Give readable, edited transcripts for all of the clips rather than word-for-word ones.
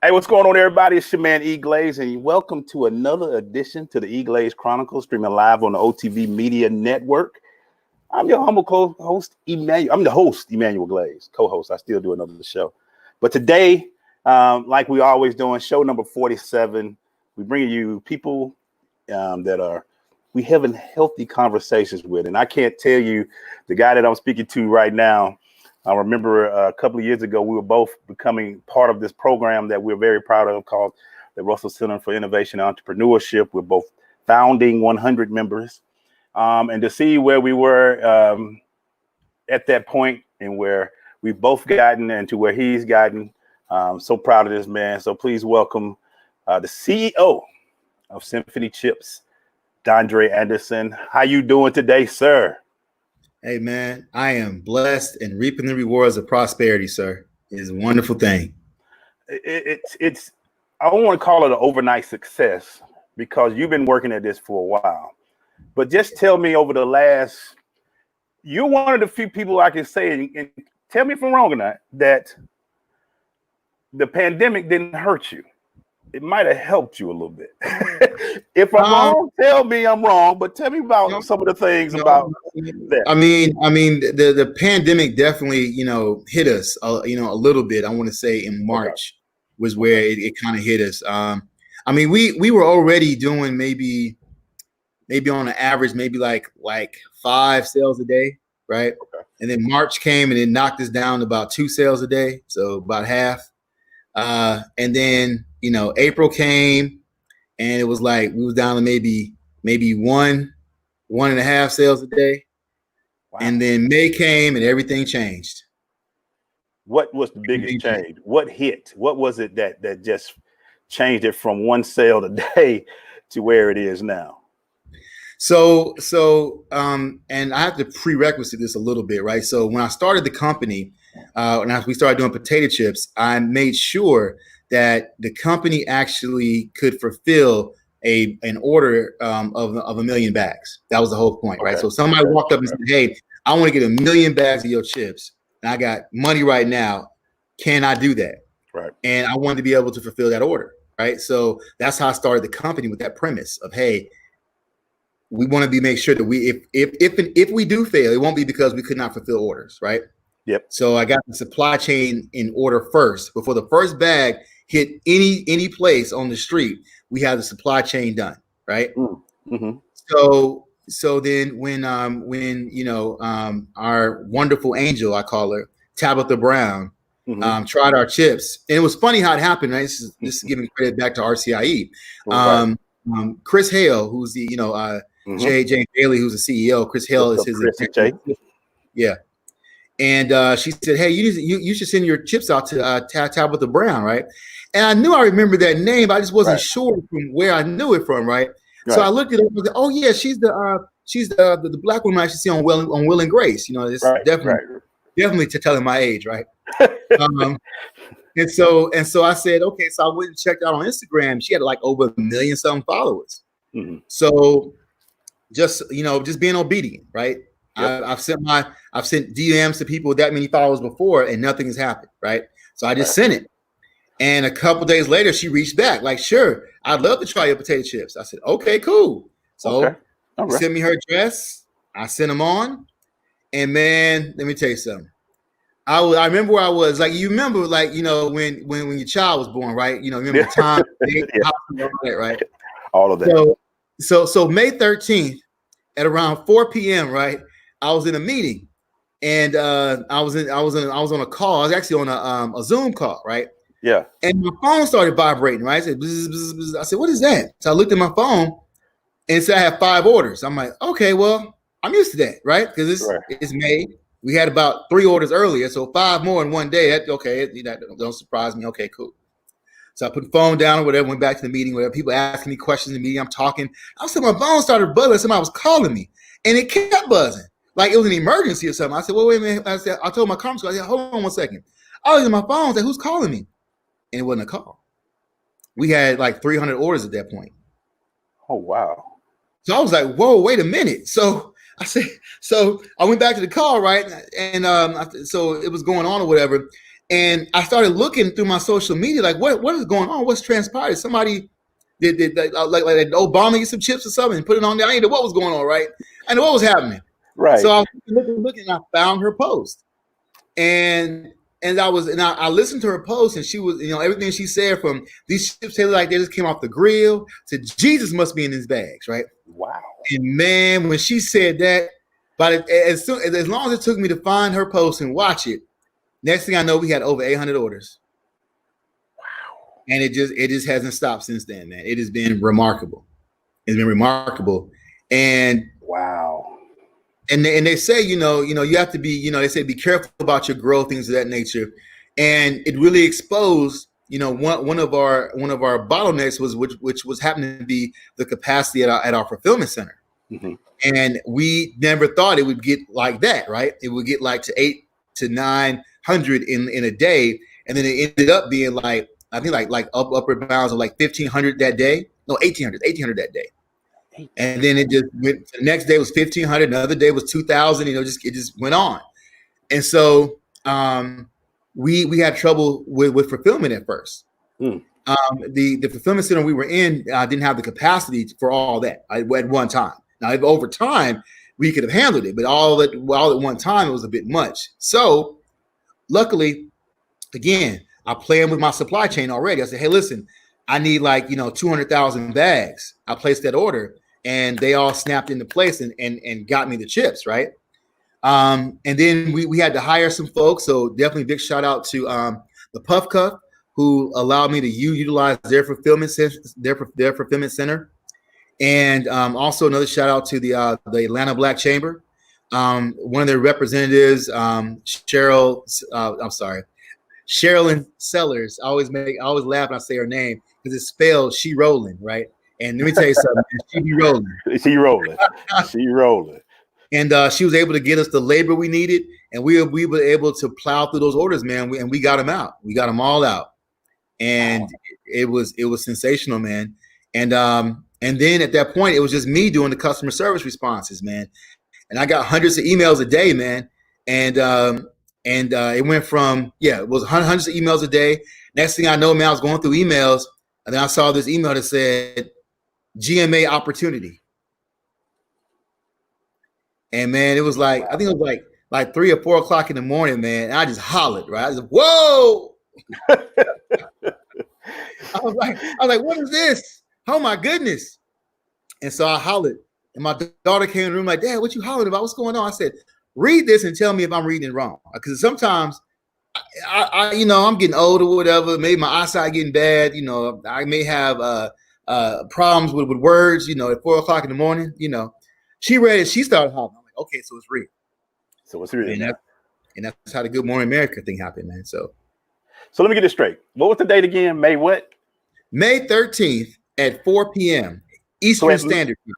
Hey, what's going on, everybody? It's your man EGlaze, and welcome to another edition to the EGlaze Chronicles, streaming live on the OTV Media Network. I'm your humble co-host, Emmanuel. I'm the host, Emmanuel Glaze, co-host. I still do another show. But today, like we always doing, show number 47, we bring you people we having healthy conversations with. And I can't tell you the guy that I'm speaking to right now. I remember a couple of years ago, we were both becoming part of this program that we're very proud of called the Russell Center for Innovation and Entrepreneurship. We're both founding 100 members. And to see where we were at that point and where we've both gotten and to where he's gotten, so proud of this man. So please welcome the CEO of Symphony Chips, Dondre Anderson. How you doing today, sir? Hey, man, I am blessed and reaping the rewards of prosperity, sir. It is a wonderful thing. It's I don't want to call it an overnight success because you've been working at this for a while. But just tell me you're one of the few people I can say, and tell me if I'm wrong or not, that the pandemic didn't hurt you. It might have helped you a little bit. If I'm wrong, tell me I'm wrong, but tell me about some of the things about that. I mean, the pandemic definitely, hit us, a little bit. I want to say in March was where it kind of hit us. We were already doing maybe on an average, maybe like 5 sales a day, right? Okay. And then March came and it knocked us down to about 2 sales a day, so about half. And then April came, and it was like we was down to maybe 1.5 sales a day. Wow. And then May came, and everything changed. What was the biggest change? What hit? What was it that just changed it from 1 sale a day to where it is now? So, and I have to prerequisite this a little bit, right? So when I started the company, and we started doing potato chips, I made sure that the company actually could fulfill an order of 1 million bags. That was the whole point, right? So somebody walked up and said, "Hey, I want to get 1 million bags of your chips, and I got money right now. Can I do that?" Right. And I wanted to be able to fulfill that order, right? So that's how I started the company, with that premise of, hey, we want to make sure that if we do fail, it won't be because we could not fulfill orders, right? Yep. So I got the supply chain in order first. Before the first bag hit any place on the street, we have the supply chain done, right? Mm-hmm. So then when our wonderful angel, I call her Tabitha Brown, tried our chips, and it was funny how it happened. Right? This is giving credit back to RCIE. Chris Hale, who's the Jay Bailey, who's the CEO. Chris Hale is his executive. Yeah. And she said, "Hey, you should send your chips out to Tabitha Brown, right?" And I knew I remembered that name, but I just wasn't sure from where I knew it from, right? So I looked it up and said, "Oh yeah, she's the black woman I should see on Will and Grace." It's definitely to telling my age, right? And so I said, okay. So I went and checked out on Instagram. She had like over 1 million something followers. Mm-hmm. So just being obedient, right? Yep. I've sent DMs to people with that many followers before, and nothing has happened, right? So I just sent it. And a couple days later, she reached back, like, "Sure, I'd love to try your potato chips." I said, "Okay, cool." So she sent me her address. I sent them on. And man, let me tell you something. I remember where I was. Like, you remember, like, when your child was born, right? Remember the time, right? All of that. So May 13th at around 4 p.m., right? I was in a meeting, and I was on a call. I was actually on a Zoom call, right? Yeah. And my phone started vibrating, right? I said, bzz, bzz, bzz. I said, "What is that?" So I looked at my phone, and it said I have 5 orders. I'm like, okay, well, I'm used to that, right? Because it's May. We had about 3 orders earlier, so 5 more in one day. That's okay. That don't surprise me. Okay, cool. So I put the phone down or whatever, went back to the meeting, whatever. People asking me questions in the meeting. I'm talking. I said my phone started buzzing. Somebody was calling me, and it kept buzzing like it was an emergency or something. I said, "Well, wait a minute." I told my conference call, I said, "Hold on one second." I was in my phone. I said, "Who's calling me?" And it wasn't a call. We had like 300 orders at that point. Oh, wow. So I was like, "Whoa, wait a minute." So I said, so I went back to the call, right? And so it was going on or whatever. And I started looking through my social media, like what is going on? What's transpired? Somebody did like Obama get some chips or something and put it on there. I didn't know what was going on, right? I know what was happening. Right. So I was looking, and I found her post, and I listened to her post, and she was, everything she said, from these chips taste like they just came off the grill to Jesus must be in these bags, right? Wow. And man, when she said that, but as long as it took me to find her post and watch it, next thing I know, we had over 800 orders. Wow. And it just hasn't stopped since then, man. It has been remarkable. It's been remarkable. And wow. And they say, you have to be, they say be careful about your growth, things of that nature. And it really exposed, one of our bottlenecks was which was happening to be the capacity at our fulfillment center. Mm-hmm. And we never thought it would get like that, right? It would get like to 800 to 900 in a day, and then it ended up being like, I think like upper bounds of like 1,500 that day. No, 1,800 that day. And then it just went. The next day was 1,500. Another day was 2,000. It just went on. And so we had trouble with fulfillment at first. The fulfillment center we were in didn't have the capacity for all that at one time. Now, over time, we could have handled it, but all at one time, it was a bit much. So luckily, again, I planned with my supply chain already. I said, hey, listen, I need 200,000 bags. I placed that order, and they all snapped into place and got me the chips, right? And then we had to hire some folks. So definitely big shout out to the Puff Cuff, who allowed me to utilize their fulfillment center. And also another shout out to the Atlanta Black Chamber. One of their representatives, Sherilyn Sellers. I always laugh when I say her name because it's spelled she rolling, right? And let me tell you something, she be rolling. She rolling. And she was able to get us the labor we needed, and we were able to plow through those orders, man. And we got them out. We got them all out, and wow. It was sensational, man. And then at that point, it was just me doing the customer service responses, man. And I got hundreds of emails a day, man. And it went from, it was hundreds of emails a day. Next thing I know, man, I was going through emails, and then I saw this email that said GMA opportunity. And man, it was like, I think it was like 3 or 4 o'clock in the morning, man. And I just hollered, right? I was like, whoa. I was like, what is this? Oh my goodness. And so I hollered, and my daughter came in the room like, Dad, what you hollering about? What's going on? I said, read this and tell me if I'm reading it wrong. Because sometimes I'm getting old or whatever. Maybe my eyesight getting bad. I may have problems with words, at 4 o'clock in the morning. She read it. She started hollering. I'm like, okay, so it's real. So it's real. And that's how the Good Morning America thing happened, man. So let me get it straight. What was the date again? May what? May 13th at 4 p.m. Eastern Standard Time.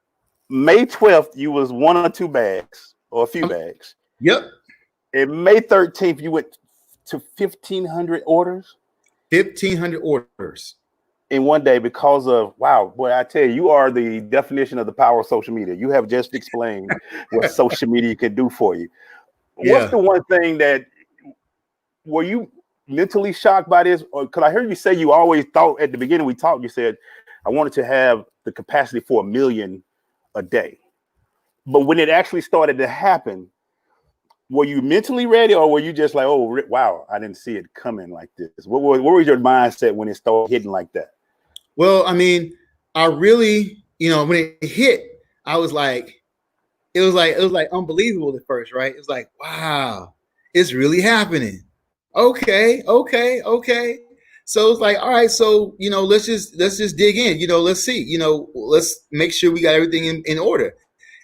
May 12th, you was 1 or 2 bags or a few bags. Yep. And May 13th, you went to 1,500 orders? 1,500 orders. In one day because of, wow, boy, I tell you, you are the definition of the power of social media. You have just explained what social media can do for you. Yeah. What's the one thing that, were you mentally shocked by this? Or because I heard you say you always thought at the beginning we talked, you said, I wanted to have the capacity for 1 million a day. But when it actually started to happen, were you mentally ready, or were you just like, oh, wow, I didn't see it coming like this? What was your mindset when it started hitting like that? Well, I mean, I really, when it hit, I was like, it was like unbelievable at first, right? It was like, wow, it's really happening. Okay. So it's like, all right, so let's just dig in. Let's see. Let's make sure we got everything in order.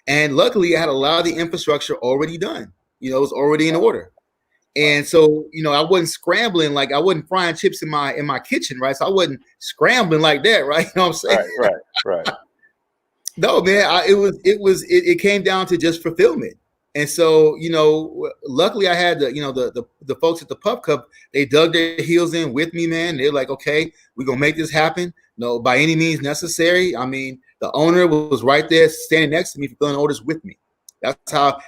And luckily, I had a lot of the infrastructure already done. It was already in order. And so, I wasn't scrambling, like I wasn't frying chips in my kitchen, right? So I wasn't scrambling like that, right? You know what I'm saying? Right. No, man, it came down to just fulfillment. And so, luckily I had the folks at the Puff Cup, they dug their heels in with me, man. They're like, okay, we're going to make this happen. No, by any means necessary. I mean, the owner was right there standing next to me, fulfilling orders with me. That's how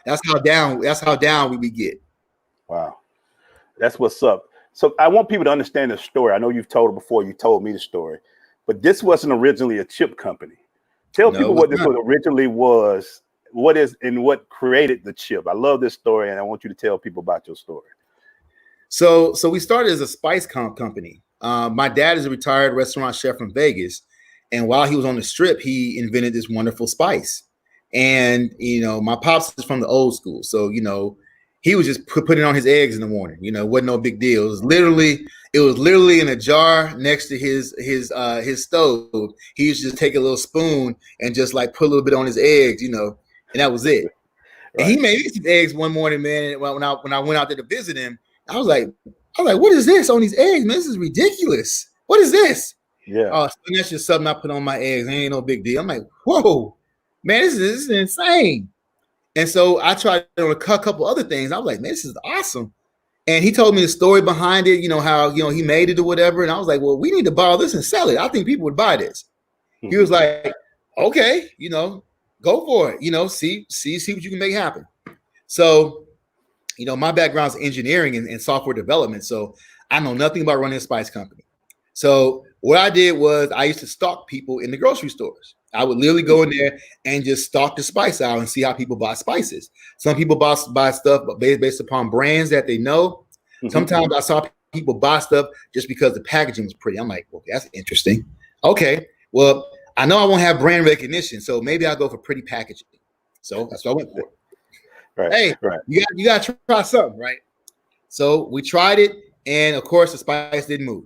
down we get. Wow. That's what's up. So I want people to understand the story. I know you've told it before. You told me the story, but this wasn't originally a chip company. Tell people what this originally was, what is, and what created the chip. I love this story, and I want you to tell people about your story. So we started as a spice company. My dad is a retired restaurant chef from Vegas, and while he was on the Strip, he invented this wonderful spice. And my pops is from the old school, so he was just putting on his eggs in the morning. Wasn't no big deal. It was literally in a jar next to his stove. He used to just take a little spoon and just like put a little bit on his eggs, and that was it. Right. And he made these eggs one morning, man. When I went out there to visit him, I was like, what is this on these eggs, man? This is ridiculous. What is this? Yeah. So that's just something I put on my eggs. It ain't no big deal. I'm like, whoa, man, this is insane. And so I tried on a couple other things. I was like, man, this is awesome. And he told me the story behind it, how, he made it or whatever. And I was like, well, we need to borrow this and sell it. I think people would buy this. He was like, okay, go for it, see what you can make happen. So, my background is engineering and software development. So I know nothing about running a spice company. So what I did was I used to stalk people in the grocery stores. I would literally go in there and just stalk the spice aisle and see how people buy spices. Some people buy stuff based upon brands that they know. Sometimes I saw people buy stuff just because the packaging was pretty. I'm like, okay, that's interesting. Okay, well, I know I won't have brand recognition, so maybe I'll go for pretty packaging. So that's what I went for. Right. Hey, right. You got to try something, right? So we tried it, and of course, the spice didn't move.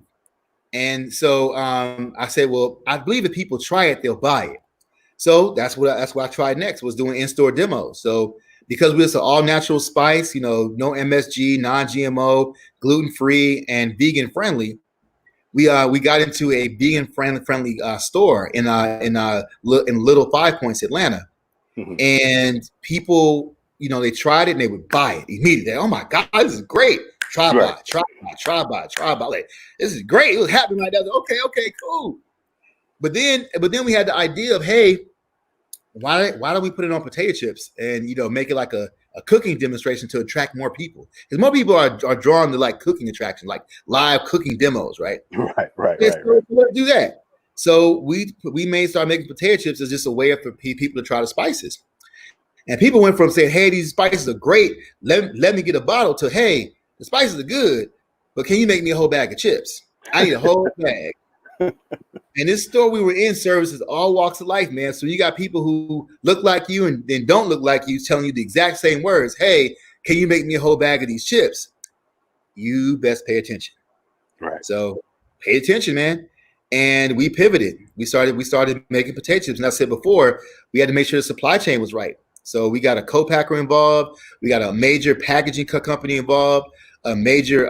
And so I said, well, I believe if people try it, they'll buy it. So that's what I tried next, was doing in-store demos. So because we're an all-natural spice, no MSG, non-GMO, gluten-free, and vegan-friendly, we got into a vegan-friendly store in Little Five Points, Atlanta. And people, they tried it and they would buy it immediately. Oh my God, this is great. Try buy. Like, this is great. It was happening like that. Okay, cool. But then we had the idea of, hey, why don't we put it on potato chips and make it like a cooking demonstration to attract more people? Because more people are drawn to like cooking attraction, like live cooking demos, right? Right. Let's do that. So we started making potato chips as just a way for people to try the spices. And people went from saying, hey, these spices are great, let me get a bottle, to, hey, the spices are good, but can you make me a whole bag of chips? I need a whole bag. And this store we were in services all walks of life, man. So you got people who look like you and don't look like you telling you the exact same words. Hey, can you make me a whole bag of these chips? You best pay attention. Right. So pay attention, man. And we pivoted. We started making potato chips. And I said before, we had to make sure the supply chain was right. So we got a co-packer involved. We got a major packaging company involved, a major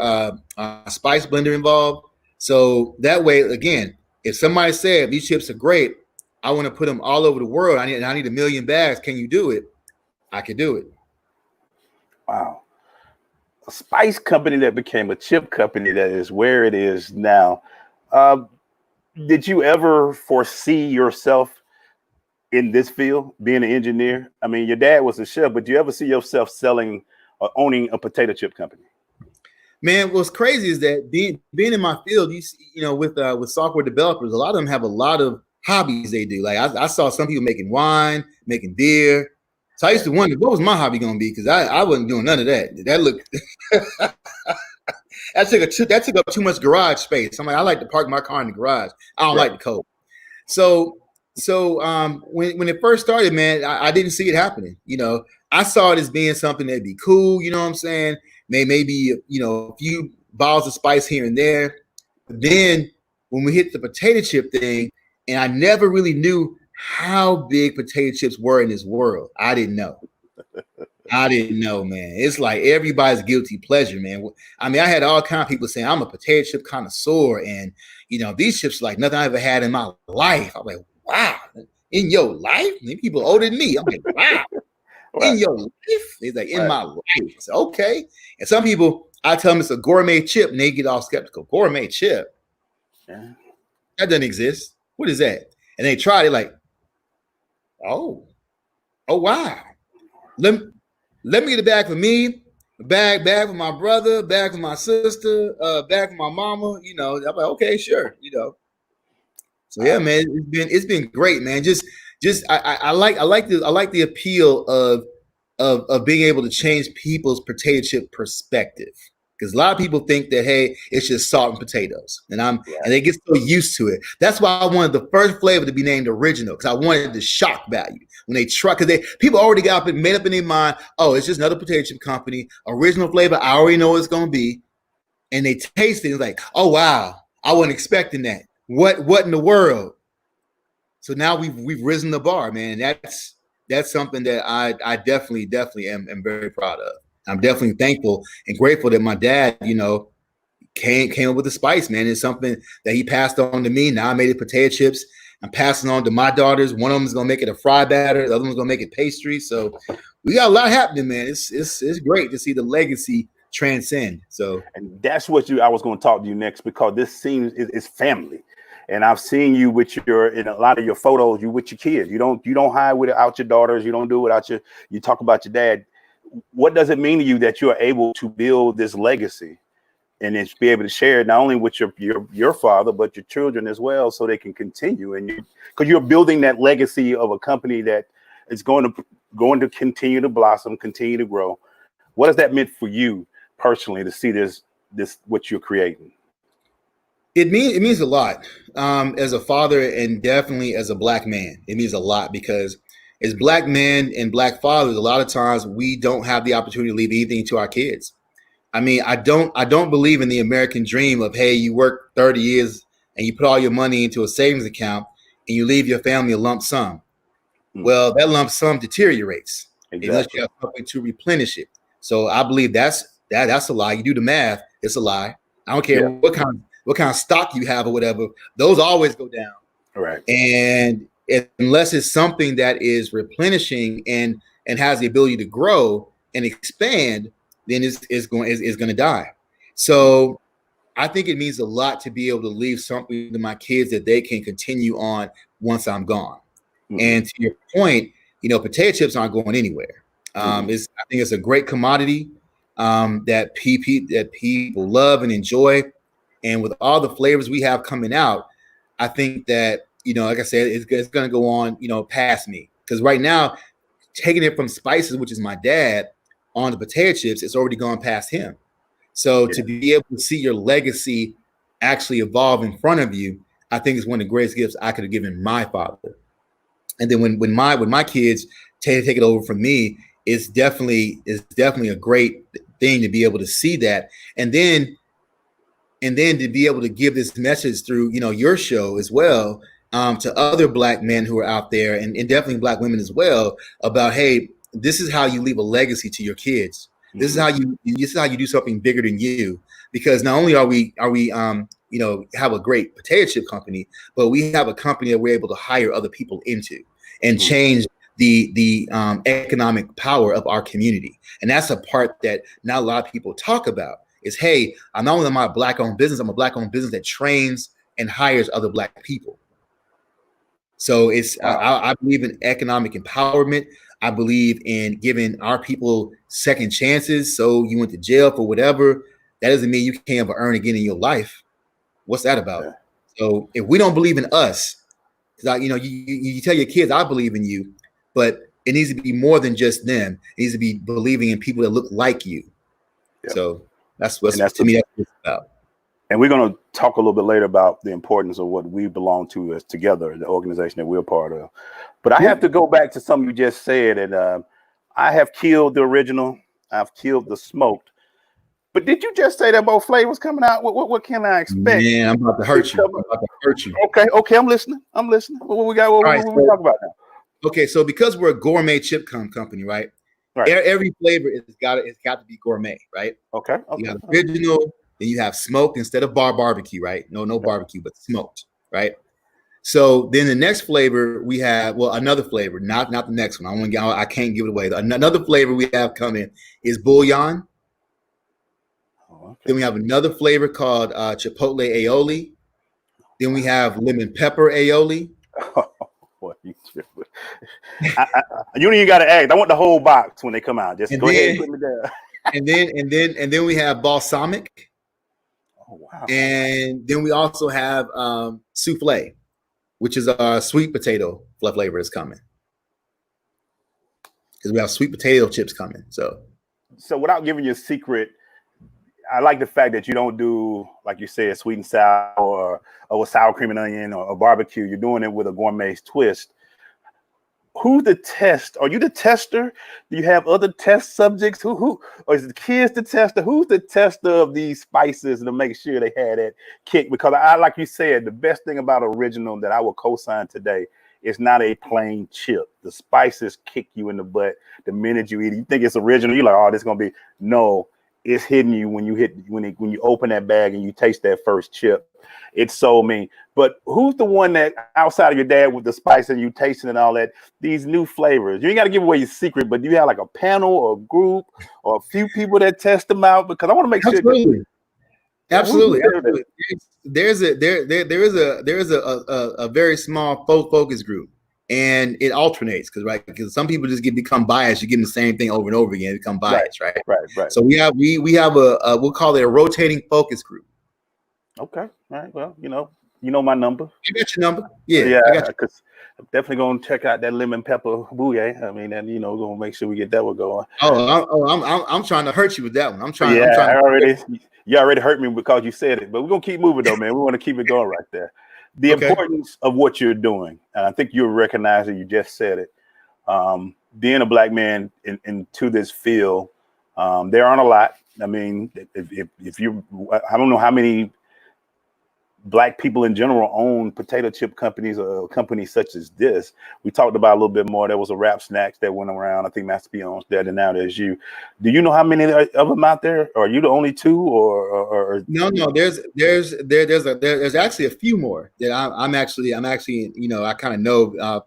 spice blender involved. So that way, again, if somebody said these chips are great, I want to put them all over the world. I need 1 million bags. Can you do it? I could do it. Wow. A spice company that became a chip company that is where it is now. Did you ever foresee yourself in this field, being an engineer? I mean, your dad was a chef, but do you ever see yourself selling or owning a potato chip company? Man, what's crazy is that being in my field, with software developers, a lot of them have a lot of hobbies they do. Like I saw some people making wine, making beer. So I used to wonder, what was my hobby going to be? Because I wasn't doing none of that. That looked that took up too much garage space. I'm like, I like to park my car in the garage. I don't like the cold. So when it first started, man, I didn't see it happening. I saw it as being something that'd be cool. You know what I'm saying? Maybe a few bottles of spice here and there. But then when we hit the potato chip thing, and I never really knew how big potato chips were in this world. I didn't know. Man. It's like everybody's guilty pleasure, man. I mean, I had all kinds of people saying I'm a potato chip connoisseur, and these chips are like nothing I ever had in my life. I'm like, wow, in your life? And people older than me. I'm like, wow. In your life? It's like, in my life. I said, okay. And some people, I tell them it's a gourmet chip, and they get all skeptical. Gourmet chip? Yeah. That doesn't exist. What is that? And they try it, like, oh, wow. Let me get it back for me, bag for my brother, bag for my sister, bag for my mama. You know, I'm like, okay, sure. You know, so yeah, man, it's been great, man. I like the appeal of being able to change people's potato chip perspective. Because a lot of people think that, hey, it's just salt and potatoes, and they get so used to it. That's why I wanted the first flavor to be named original, because I wanted the shock value when they try. Because people already got it made up in their mind. Oh, it's just another potato chip company. Original flavor, I already know what it's going to be, and they taste it. It's like, oh wow, I wasn't expecting that. What in the world? So now we've risen the bar, man. That's something that I definitely am very proud of. I'm definitely thankful and grateful that my dad, you know, came up with the spice, man. It's something that he passed on to me. Now I made it potato chips. I'm passing on to my daughters. One of them is gonna make it a fry batter. The other one's gonna make it pastry. So we got a lot happening, man. It's great to see the legacy transcend. So, and that's what I was going to talk to you next, because this seems it's family. And I've seen you with in a lot of your photos, you with your kids. You don't hide without your daughters. You don't do it without you talk about your dad. What does it mean to you that you're able to build this legacy and then be able to share it not only with your father, but your children as well, so they can continue? And because you're building that legacy of a company that is going to continue to blossom, continue to grow. What has that meant for you personally to see this what you're creating? It means a lot as a father, and definitely as a Black man. It means a lot because as Black men and Black fathers, a lot of times we don't have the opportunity to leave anything to our kids. I mean, I don't believe in the American dream of, hey, you work 30 years and you put all your money into a savings account and you leave your family a lump sum. Mm-hmm. Well, that lump sum deteriorates unless you have something to replenish it. So I believe that's a lie. You do the math, it's a lie. I don't care what kind of stock you have or whatever, those always go down. All right. And unless it's something that is replenishing and has the ability to grow and expand, then it's going to die. So I think it means a lot to be able to leave something to my kids that they can continue on once I'm gone. Mm-hmm. And to your point, you know, potato chips aren't going anywhere. I think it's a great commodity that people love and enjoy. And with all the flavors we have coming out, I think that, you know, like I said, it's going to go on, you know, past me. Because right now, taking it from spices, which is my dad, on the potato chips, it's already gone past him. So to be able to see your legacy actually evolve in front of you, I think is one of the greatest gifts I could have given my father. And then when my kids take it over from me, it's definitely a great thing to be able to see that. And then to be able to give this message through, you know, your show as well, to other Black men who are out there, and definitely Black women as well, about, hey, this is how you leave a legacy to your kids. This is how you do something bigger than you. Because not only are we you know, have a great potato chip company, but we have a company that we're able to hire other people into and change the economic power of our community. And that's a part that not a lot of people talk about. Is, hey, I'm not only am I a Black-owned business, I'm a Black-owned business that trains and hires other Black people. So it's I believe in economic empowerment. I believe in giving our people second chances. So you went to jail for whatever, that doesn't mean you can't ever earn again in your life. What's that about? Yeah. So if we don't believe in us, you know, you tell your kids, I believe in you, but it needs to be more than just them. It needs to be believing in people that look like you. Yeah. So that's to me that's what it's about. And we're going to talk a little bit later about the importance of what we belong to as together, the organization that we're part of. But I have to go back to something you just said. And I have killed the original. I've killed the smoked. But did you just say that both flavors coming out? What can I expect? Man, I'm about to hurt you. Okay. I'm listening. What we got? What we talk about now? Okay, so because we're a gourmet chip company, right? Every flavor it's got to be gourmet, right? Okay. You have original. Then you have smoked instead of barbecue, right? No barbecue, but smoked, right? So then the next flavor we have, well, another flavor, not the next one. I can't give it away. Another flavor we have coming is bouillon. Oh, okay. Then we have another flavor called chipotle aioli. Then we have lemon pepper aioli. Boy, you don't even got to act. I want the whole box when they come out. Just go ahead and put me there. and then we have balsamic. Oh wow! And then we also have souffle, which is our sweet potato flavor is coming because we have sweet potato chips coming. So without giving you a secret, I like the fact that you don't do, like you said, sweet and sour or with sour cream and onion or barbecue. You're doing it with a gourmet twist. Who's the test? Are you the tester? Do you have other test subjects? Who or is the kids the tester? Who's the tester of these spices to make sure they had that kick? Because I, like you said, the best thing about original that I will co-sign today is not a plain chip. The spices kick you in the butt the minute you eat it. You think it's original, you're like, oh, this is gonna be no. It's hitting you when you open that bag and you taste that first chip. It's so mean. But who's the one that outside of your dad with the spice and you tasting and all that, these new flavors? You ain't got to give away your secret, but do you have like a panel or a group or a few people that test them out? Because I want to make sure. Absolutely. There is a very small focus group, and it alternates because some people just become biased. You give them the same thing over and over again, become biased, right? Right. So we have a we'll call it a rotating focus group. Okay. All right. Well, you know my number. You got your number. Yeah. Because I'm definitely gonna check out that lemon pepper bouillon. I mean, and gonna make sure we get that one going. I'm trying to hurt you with that one. I'm trying. You already hurt me because you said it, but we're gonna keep moving though, man. We want to keep it going right there. The importance of what you're doing, and I think you'll recognize it. You just said it. Being a black man into this field, there aren't a lot. I mean, if you, I don't know how many Black people in general own potato chip companies or companies such as this. We talked about a little bit more. There was a Rap Snacks that went around. I think Master P owns that, and now there's you. Do you know how many of them out there? Or are you the only two? Or no? There's actually a few more that I'm actually I kind of know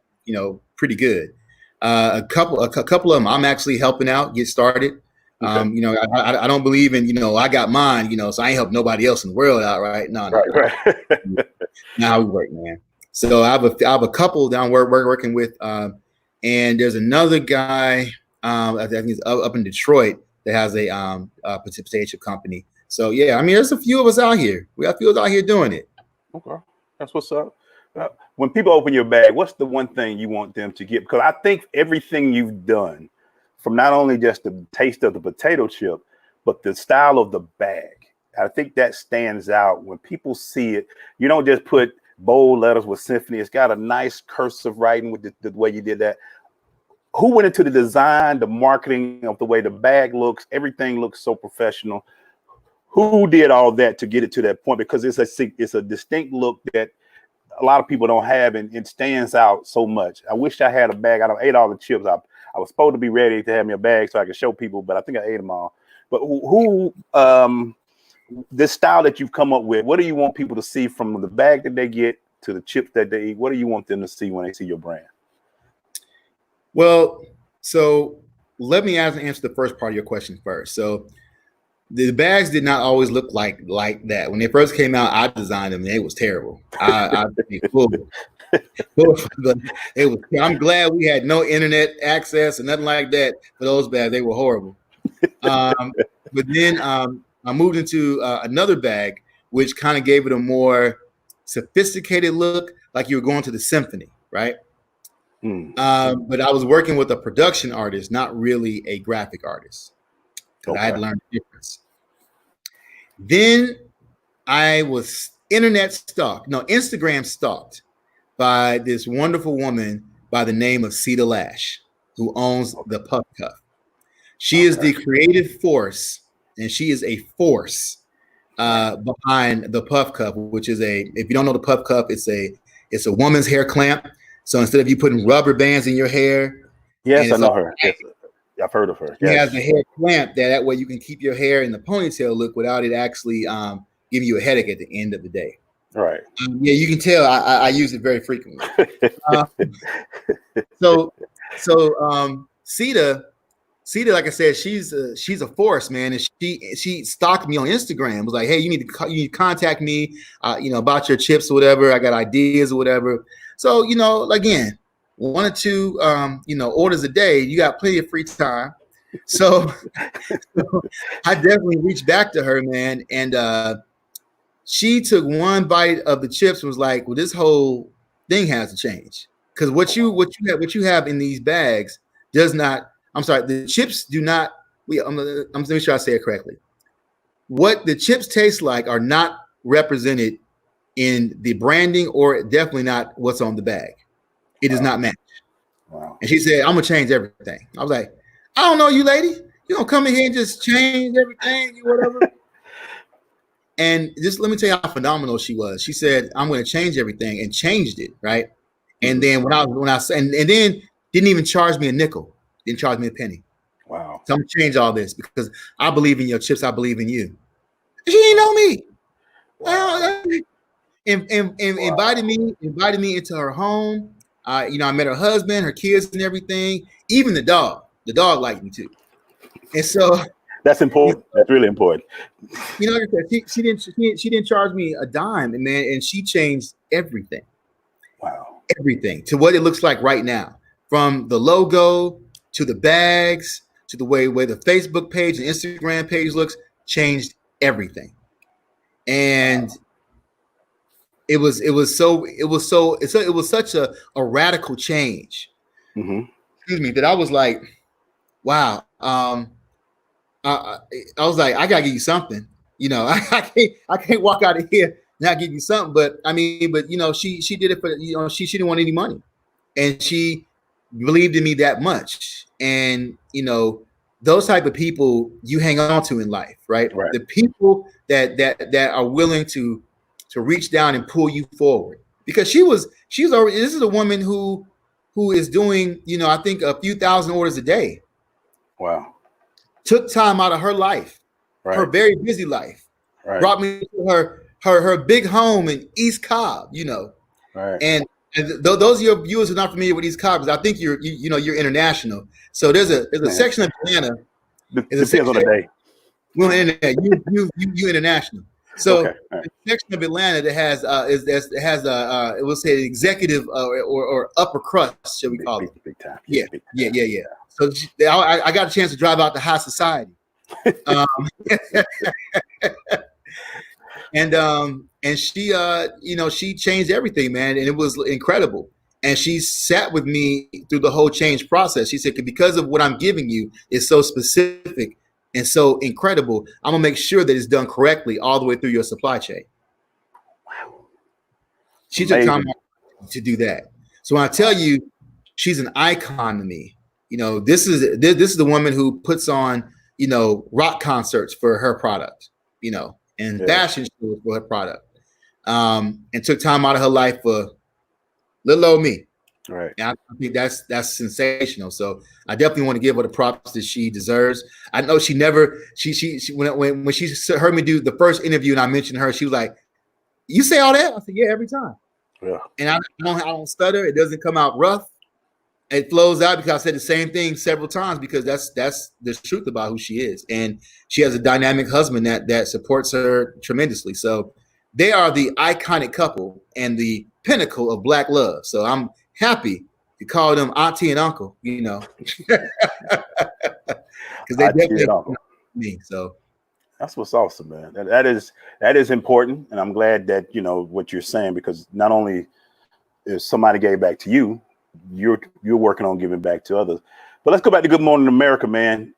pretty good. A couple of them I'm actually helping out get started. Okay. I don't believe in, I got mine, so I ain't help nobody else in the world out, right? No. Right. Now how we work, man. So I have a couple that I'm working with, and there's another guy, I think he's up in Detroit that has a potato chip company. So yeah, I mean, there's a few of us out here. We got a few of us out here doing it. Okay, that's what's up. When people open your bag, what's the one thing you want them to get? Because I think everything you've done, from not only just the taste of the potato chip, but the style of the bag. I think that stands out when people see it. You don't just put bold letters with Symphony. It's got a nice cursive writing with the way you did that. Who went into the design, the marketing of the way the bag looks? Everything looks so professional. Who did all that to get it to that point? Because it's a distinct look that a lot of people don't have, and it stands out so much. I wish I had a bag. I ate all the chips. I was supposed to be ready to have me a bag so I could show people, but I think I ate them all. But who this style that you've come up with, what do you want people to see from the bag that they get to the chips that they eat? What do you want them to see when they see your brand? Well, so let me answer the first part of your question first. So the bags did not always look like that. When they first came out, I designed them and it was terrible. I'm glad we had no internet access and nothing like that for those bags. They were horrible. But then I moved into another bag, which kind of gave it a more sophisticated look, like you were going to the Symphony, right? But I was working with a production artist, not really a graphic artist, because I had to learn the difference. Then I was Instagram stalked by this wonderful woman by the name of Cedar Lash, who owns the Puff Cup. She is the creative force, and she is a force behind the Puff Cup, which is if you don't know the Puff Cup, it's a woman's hair clamp. So instead of you putting rubber bands in your hair, yes, I know her. Yes, I've heard of her. She has a hair clamp that way you can keep your hair in the ponytail look without it actually giving you a headache at the end of the day. All right. Yeah, you can tell I use it very frequently. So Cedar, like I said, she's a force, man, and she stalked me on Instagram. Was like, hey, you need to contact me, about your chips or whatever. I got ideas or whatever. So again, 1 or 2 orders a day. You got plenty of free time. So, so I definitely reached back to her, man, and she took one bite of the chips and was like, "Well, this whole thing has to change because what you have in these bags does not. I'm sorry, the chips do not. I'm let me sure I say it correctly. What the chips taste like are not represented in the branding, or definitely not what's on the bag. It does not match." Wow. And she said, "I'm gonna change everything." I was like, "I don't know you, lady. You don't come in here and just change everything, whatever." And just let me tell you how phenomenal she was. She said, "I'm going to change everything," and changed it, right? And then when I and then didn't even charge me a nickel, didn't charge me a penny. Wow. So I'm gonna change all this because I believe in your chips. I believe in you. She didn't know me. Wow. Invited me into her home. I met her husband, her kids, and everything. Even the dog. The dog liked me too. And so that's important. That's really important. She didn't charge me a dime, and man, and she changed everything. Wow. Everything to what it looks like right now, from the logo to the bags to the way the Facebook page and Instagram page looks, changed everything. And it was such a radical change. Excuse me, that I was like, wow. I was like, I gotta give you something. I can't walk out of here not give you something. But I mean, she did it for she didn't want any money, and she believed in me that much. And those type of people you hang on to in life, right? The people that are willing to reach down and pull you forward, because she's already, this is a woman who is doing I think a few thousand orders a day. Wow. Took time out of her life, her very busy life, brought me to her big home in East Cobb, and those of your viewers who are not familiar with East Cobb, I think you're international. So there's a section of Atlanta. Depends on the day. Well, internet, you international. So the section of Atlanta that has it will say executive or upper crust, shall we call it? Big time. Yeah. So I got a chance to drive out to high society, and she she changed everything, man, and it was incredible. And she sat with me through the whole change process. She said, because of what I'm giving you is so specific and so incredible, I'm gonna make sure that it's done correctly all the way through your supply chain. Wow. She took time to do that. So when I tell you she's an icon to me, this is the woman who puts on, rock concerts for her product, and fashion shows for her product, and took time out of her life for little old me. Right. And I think that's sensational. So I definitely want to give her the props that she deserves. I know she never, when she heard me do the first interview and I mentioned her, she was like, "You say all that?" I said, "Yeah, every time." Yeah. And I don't stutter. It doesn't come out rough. It flows out because I said the same thing several times, because that's the truth about who she is. And she has a dynamic husband that supports her tremendously. So they are the iconic couple and the pinnacle of Black love. So I'm happy to call them auntie and uncle, because they definitely me. So that's what's awesome, man. That is important, and I'm glad that what you're saying, because not only is somebody gave back to you, you're working on giving back to others. But let's go back to Good Morning America, man.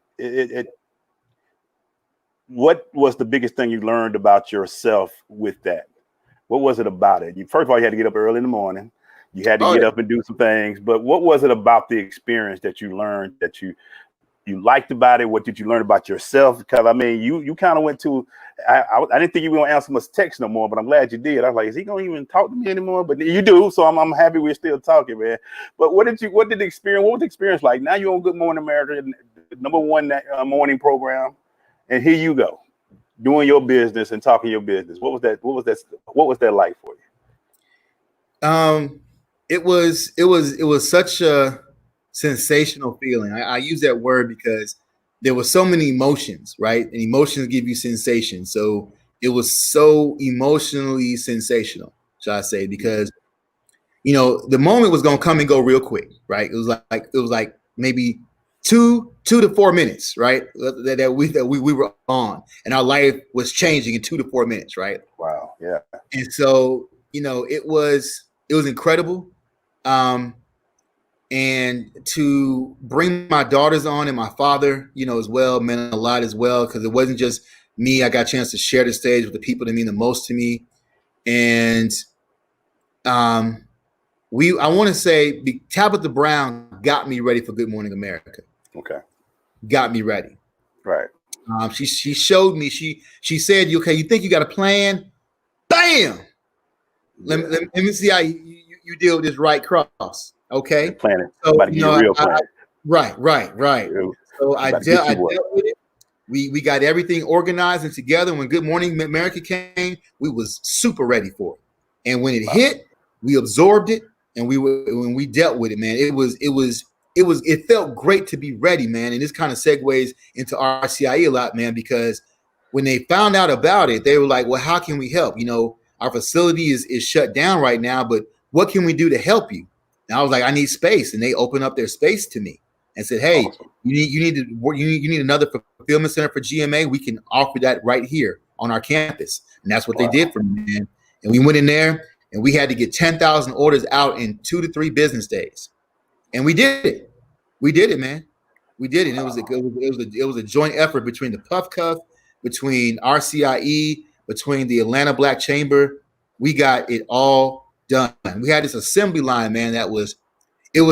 What was the biggest thing you learned about yourself with that? What was it about it? First of all, you had to get up early in the morning. You had to get up and do some things. But what was it about the experience that you learned that you liked about it? What did you learn about yourself? Because I mean, you kind of went to. I didn't think you were gonna answer much text no more, but I'm glad you did. I was like, is he gonna even talk to me anymore? But you do, so I'm happy we're still talking, man. But what was the experience like? Now you're on Good Morning America, number one morning program, and here you go, doing your business and talking your business. What was that like for you? It was such a sensational feeling. I use that word because there were so many emotions, right? And emotions give you sensation. So it was so emotionally sensational, shall I say, because the moment was gonna come and go real quick, right? It was like maybe 2 to 4 minutes, right? That we were on, and our life was changing in 2 to 4 minutes, right? Wow. Yeah. And so, it was incredible. And to bring my daughters on and my father, as well, meant a lot as well, because it wasn't just me. I got a chance to share the stage with the people that mean the most to me. And I want to say Tabitha Brown got me ready for Good Morning America. Okay. Got me ready. Right. She showed me, she said, okay, you think you got a plan? Bam! Let me see how you deal with this right cross. Okay. Planning. So, real plan. Right. So I dealt with it. We got everything organized and together. When Good Morning America came, we was super ready for it. And when it hit, we absorbed it, and when we dealt with it, man, it felt great to be ready, man. And this kind of segues into RCIE a lot, man, because when they found out about it, they were like, well, how can we help? Our facility is shut down right now, but what can we do to help you? And I was like, I need space. And they opened up their space to me and said, hey, awesome. you need another fulfillment center for GMA. We can offer that right here on our campus. And that's what they did for me, man. And we went in there and we had to get 10,000 orders out in 2 to 3 business days. And we did it. We did it, man. We did it. And it was a joint effort between the Puff Cuff, between RCIE, between the Atlanta Black Chamber. We got it all done. We had this assembly line, man, it was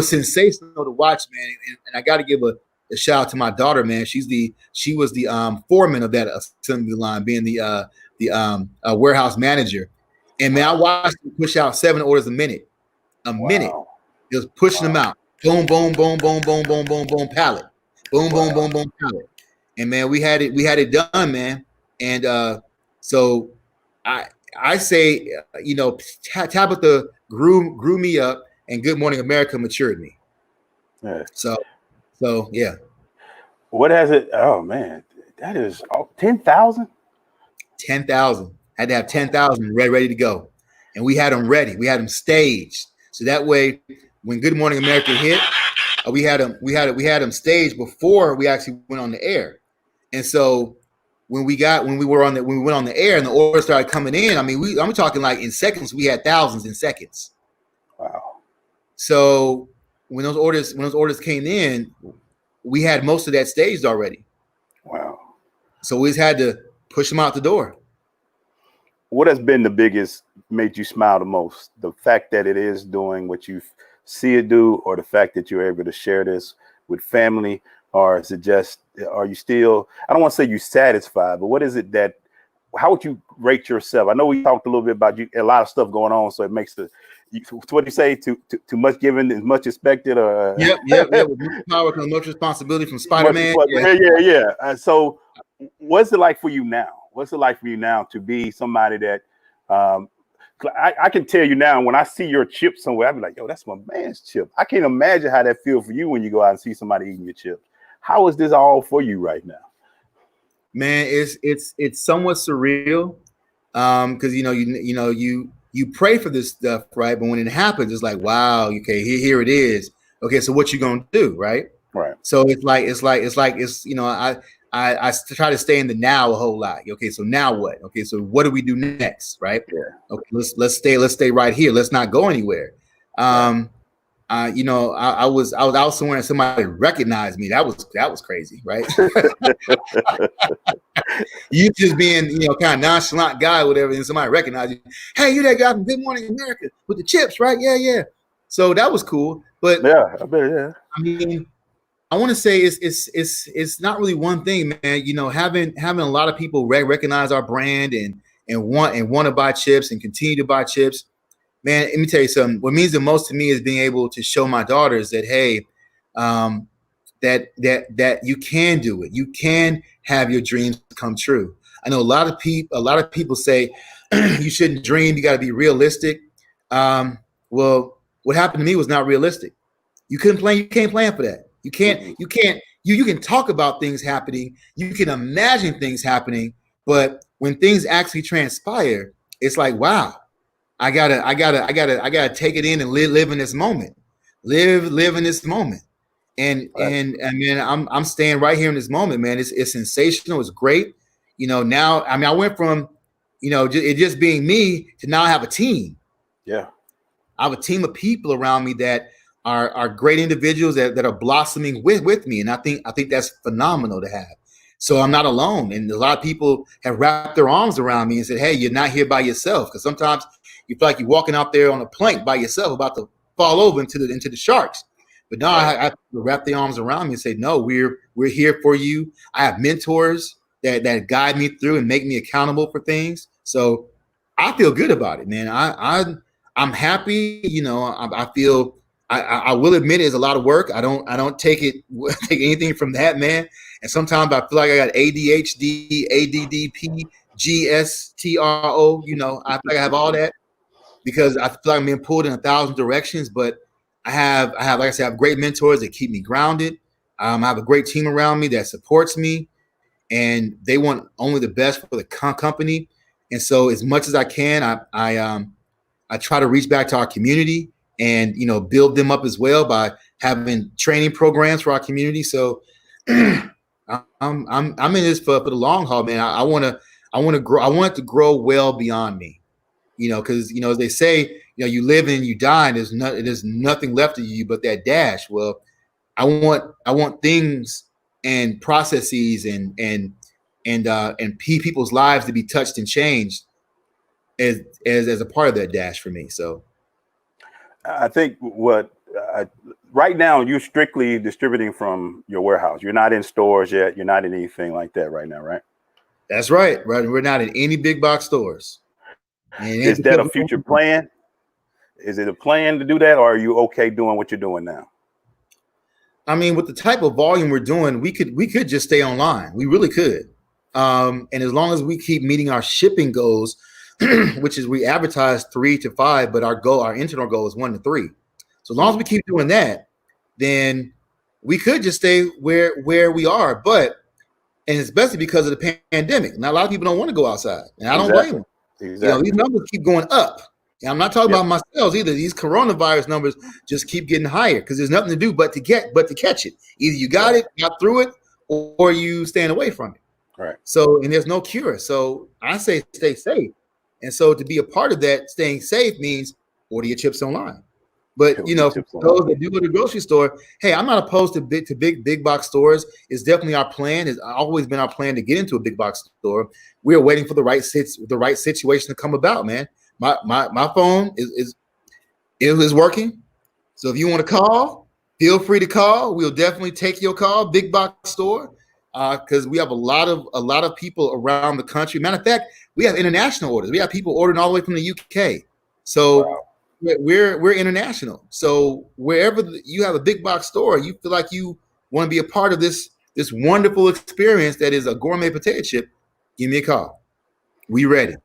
sensational to watch, man. And I got to give a shout out to my daughter, man. She was the foreman of that assembly line, being the warehouse manager. And man, I watched them push out 7 orders a minute. Minute. It was pushing them out. Boom, boom, boom, boom, boom, boom, boom, boom, pallet. Boom, boom, boom, boom, pallet. And man, we had it done, man. And so I say, Tabitha grew me up, and Good Morning America matured me. Yeah. So yeah. What has it? Oh man, that is 10,000. 10,000. Had to have 10,000 ready to go, and we had them ready. We had them staged, so that way, when Good Morning America hit, we had them staged before we actually went on the air, and so. When we went on the air and the orders started coming in, I mean, I'm talking like in seconds, we had thousands in seconds. Wow. So when those orders came in, we had most of that staged already. Wow. So we just had to push them out the door. What has been the biggest, made you smile the most? The fact that it is doing what you see it do, or the fact that you're able to share this with family? Or is it just, are you still, I don't want to say you're satisfied, but what is it that, how would you rate yourself? I know we talked a little bit about a lot of stuff going on, so it makes what do you say, too much given is much expected? Or Yep. With power comes much responsibility from Spider-Man. Yeah. So what's it like for you now? What's it like for you now to be somebody that, I can tell you now, when I see your chip somewhere, I'll be like, yo, that's my man's chip. I can't imagine how that feels for you when you go out and see somebody eating your chips. How is this all for you right now? Man, it's somewhat surreal, because you pray for this stuff, right? But when it happens, it's like, wow, okay, here it is. Okay, so what you gonna do, right? Right. So it's I try to stay in the now a whole lot. Okay, so now what? Okay, so what do we do next, right? Yeah. Okay, let's stay right here. Let's not go anywhere. I was out somewhere and somebody recognized me. That was crazy, right? You just being, kind of nonchalant guy, or whatever, and somebody recognized you. Hey, you that guy from Good Morning America with the chips, right? Yeah. So that was cool. But yeah, I bet, yeah. I mean, I want to say it's not really one thing, man. Having a lot of people recognize our brand and want to buy chips and continue to buy chips. Man, let me tell you something. What means the most to me is being able to show my daughters that, hey, that you can do it. You can have your dreams come true. I know a lot of people say you shouldn't dream. You got to be realistic. Well, what happened to me was not realistic. You can't plan for that. You can talk about things happening. You can imagine things happening, but when things actually transpire, it's like, wow. I gotta take it in and live in this moment. Live in this moment. And man, I'm staying right here in this moment, man. It's sensational. It's great. Now, I mean, I went from, it just being me to now I have a team. Yeah. I have a team of people around me that are great individuals that are blossoming with me. And I think that's phenomenal to have. So I'm not alone. And a lot of people have wrapped their arms around me and said, hey, you're not here by yourself. Because sometimes you feel like you're walking out there on a plank by yourself about to fall over into the sharks. But now I wrap the arms around me and say, no, we're here for you. I have mentors that guide me through and make me accountable for things. So I feel good about it, man. I'm happy. I feel I will admit it's a lot of work. I don't take anything from that, man. And sometimes I feel like I got ADHD, ADDP, GSTRO. I feel like I have all that because I feel like I'm being pulled in 1,000 directions. But I have, like I said, I have great mentors that keep me grounded. I have a great team around me that supports me, and they want only the best for the company. And so, as much as I can, I try to reach back to our community and build them up as well by having training programs for our community. So I'm in this for the long haul, man. I want to grow. I want it to grow well beyond me, because as they say, you live and you die, and there's nothing left of you but that dash. Well, I want things and processes and people's lives to be touched and changed as a part of that dash for me. So I think right now you're strictly distributing from your warehouse. You're not in stores yet. You're not in anything like that right now, right? That's right. Right. We're not in any big box stores. Is that a future plan? Is it a plan to do that, or are you okay doing what you're doing now? I mean, with the type of volume we're doing, we could just stay online. We really could. And as long as we keep meeting our shipping goals, which is we advertise 3 to 5, but our internal goal is 1 to 3. So as long as we keep doing that, then we could just stay where we are. And especially because of the pandemic. Now, a lot of people don't want to go outside, and I don't blame them. Exactly. These numbers keep going up. And I'm not talking about myself either. These coronavirus numbers just keep getting higher because there's nothing to do but to catch it. Either you got through it, or you staying away from it. Right. So, and there's no cure. So I say stay safe. And so to be a part of that, staying safe means order your chips online. But for those that do go to the grocery store, hey, I'm not opposed to big box stores. It's definitely our plan. It's always been our plan to get into a big box store. We're waiting for the right situation to come about, man. My phone is working. So if you want to call, feel free to call. We'll definitely take your call, big box store, because we have a lot of people around the country. Matter of fact, we have international orders. We have people ordering all the way from the UK. So wow. We're international. So wherever you have a big box store, you feel like you want to be a part of this wonderful experience that is a gourmet potato chip, give me a call. We ready.